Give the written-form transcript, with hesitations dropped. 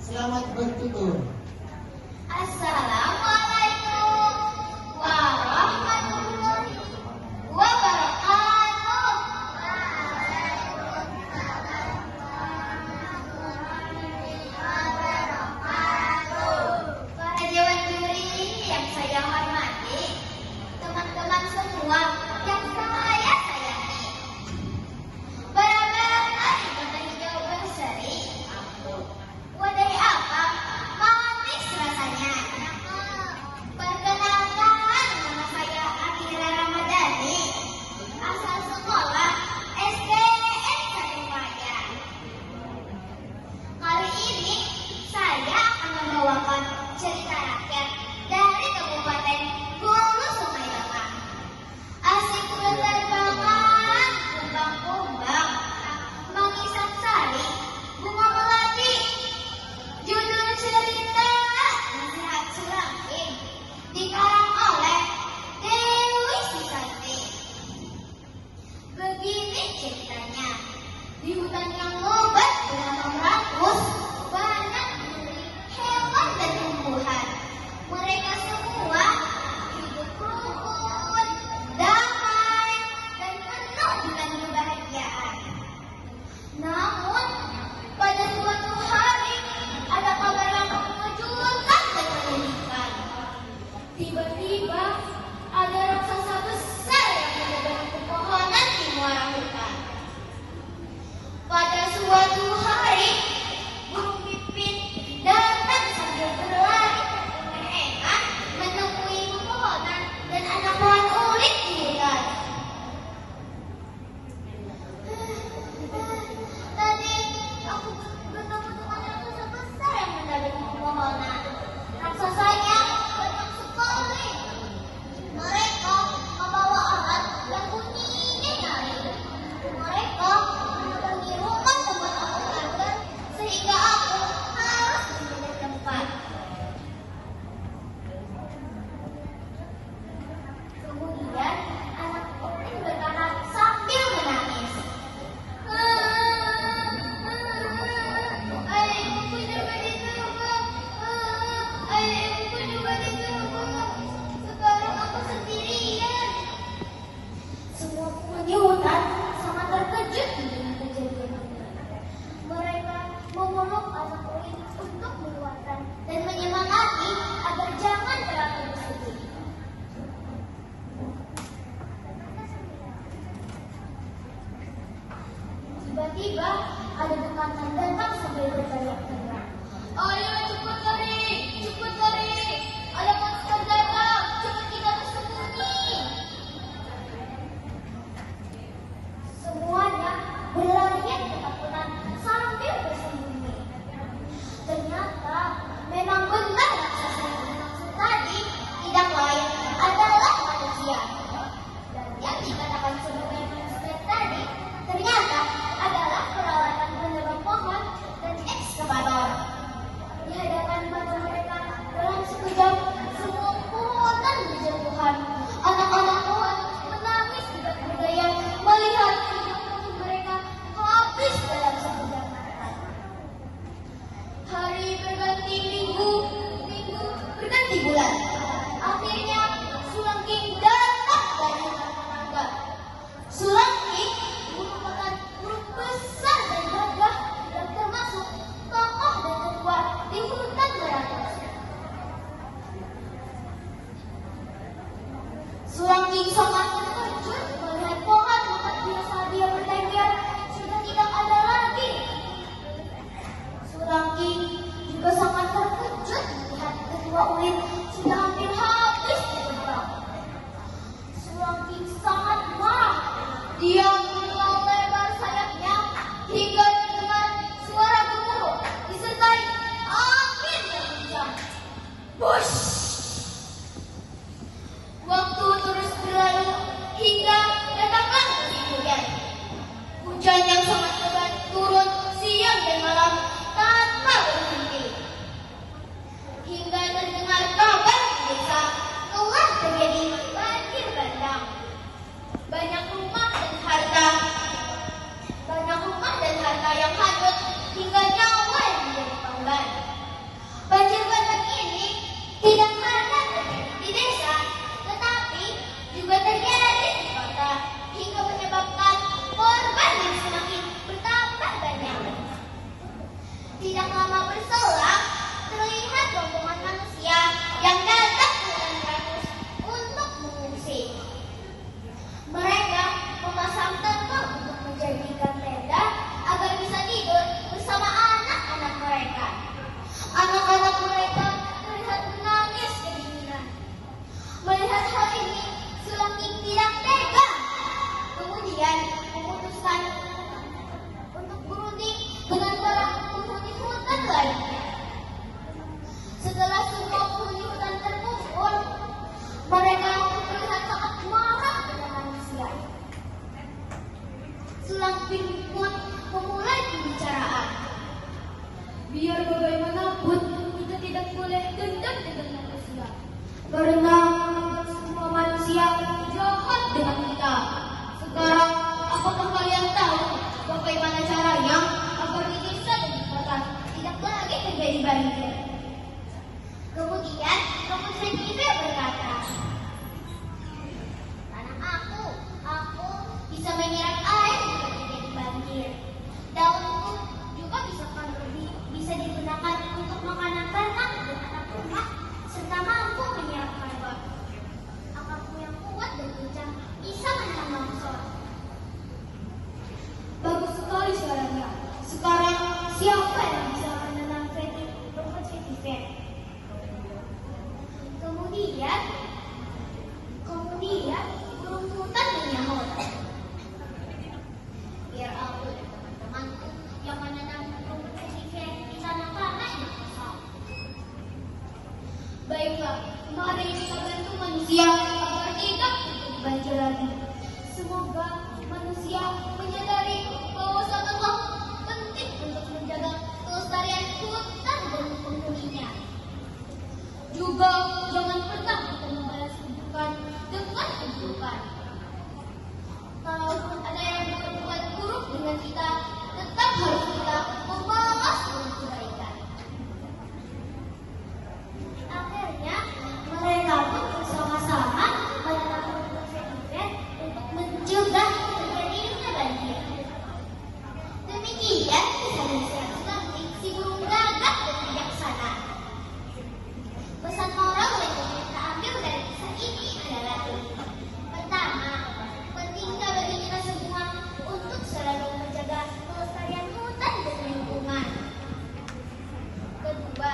Selamat bertutur. Assalamualaikum warahmatullahi wabarakatuh. Para dewan juri yang saya hormati, teman-teman semua yang saya sayangi. Barangkali kota hijau berseri. Wadai apa? Manis rasanya. Perkenalkan, nama saya Amira Ramadhani, asal sekolah SDN Satumaya. Kali ini saya akan membawakan cerita rakyat dari Kabupaten Hulu Sungai Tengah. Asik penerbangan kumbang-kumbang, mengisap sari, bunga melati. Judul cerita Nasihat Sulangking dikarang oleh Dewi Susanti. Begini ceritanya. Di hutan yang lebat bernama Meratus, banyak hewan dan tumbuhan. Mereka semua hidup rukun, damai, dan penuh dengan kebahagiaan. Namun, pada suatu hari, ada kabar yang mengejutkan dan menyedihkan. Tiba-tiba, ada raksasa besar yang menebang pepohonan di muara hutan. Pada suatu hari, burung pipit datang sambil berlari dengan enak menemui pepohonan dan anak pohon ulik di hutan. Tadi aku bertemu dengan raksasa besar yang mendadak di pepohonan. Raksasanya banyak sekali. Mereka membawa alat yang bunyinya nyaring. Mereka menerangi rumah tempat aku tinggal sehingga aku harus pindah tempat. Kemudian anak unik berkata sambil menangis. Ayahku juga diterbang. Ayahku juga diterbang. Sekarang aku sendirian. Semua penghuni hutan sangat terkejut dengan kejadian ini. Mereka memeluk anak unik untuk menguatkan dan menyemangati agar jangan terlalu bersedih. Tiba-tiba ada dekatan datang sambil berteriak-teriak. Ayo cepat lari, cepat lari. Ada monster datang, cepat kita bersembunyi. Semuanya berlarian ketakutan sambil bersembunyi. Ternyata memang benar raksasa yang dimaksud tadi tidak lain adalah manusia. Dan yang dikatakan sebagai monster tadi ternyata adalah peralatan penebang pohon dan ekskavator. Di hadapan mata mereka dalam sekejap semua pohonan berjatuhan. Anak-anak pohon menangis tidak berdaya melihat hidup mereka habis dalam sekejap mata. Hari berganti minggu, minggu berganti bulan. Akhirnya Sulangking datang dari tetangga. Sulangking merupakan burung besar dan gagah dan termasuk tokoh dan terkuat di hutan Meratus. Sulangking sangat terkejut melihat pohon tempat biasa dia bertengger sudah tidak ada lagi. Sulangking juga sangat terkejut melihat kedua ulit sudah hampir habis ditebang. Sulangking sangat marah. Dia membuka lebar sayapnya hingga terdengar suara gemuruh disertai angin yang kencang. Bush! Waktu terus berlalu hingga datanglah musim hujan. Hujan yang sangat lebat turun siang dan malam tanpa berhenti. Hingga terdengar kabar di desa telah terjadi banjir bandang. Banyak rumah dan harta bersama berselang, terlihat rombongan manusia yang datang dengan ratus untuk mengungsi. Mereka memasang tembok untuk menjadikan tenda agar bisa tidur bersama anak-anak mereka. Anak-anak mereka terlihat menangis kedinginan. Melihat hal ini, Sulangking tidak tega. Kemudian memutuskan untuk berunding dengan para penghuni hutan lainnya. Setelah semua penghuni hutan terkumpul, mereka terlihat sangat marah dengan manusia. Sulangking pun memulai pembicaraan. Biar bagaimanapun, kita tidak boleh dendam dengan manusia. Karena semua manusia jahat dengan kita. Sekarang, apakah kalian tahu bagaimana caranya agar di desa dan di kota tidak lagi terjadi banjir? Kemudian, Pemuda Kibe berkata, karena aku bisa menyerap air jika terjadi banjir. Daunku juga bisa digunakan untuk makanan ternak dan anak rumah, serta mampu menyerap karbon. Akarku yang kuat dan kencang bisa menahan longsor. Bagus sekali suaranya. Sekarang siapa yang bisa menanam rumput vetiver? Kemudian burung hutan menyahut. Biar aku dan teman-temanku yang menanam rumput vetiver di tanah tanah yang kosong. Baiklah, mari kita bantu manusia agar tidak terjadi banjir lagi. Semoga manusia menyadari bahwa sangatlah penting untuk menjaga kelestarian hutan dan penghuninya. Juga jangan pernah kita membalas keburukan dengan keburukan. Kalaupun ada yang berbuat buruk dengan kita, tetap harus kita membalas dengan kebaikan. Akhirnya, mereka pun bersama-sama menanam rumput vetiver untuk mencegah terjadinya banjir. Demikian kisah Sulangking, si burung gagak dan bijaksana. Pesan moral yang kita ambil dari kisah ini adalah: pertama, pentingnya bagi kita semua untuk selalu menjaga kelestarian hutan dan lingkungan. Kedua,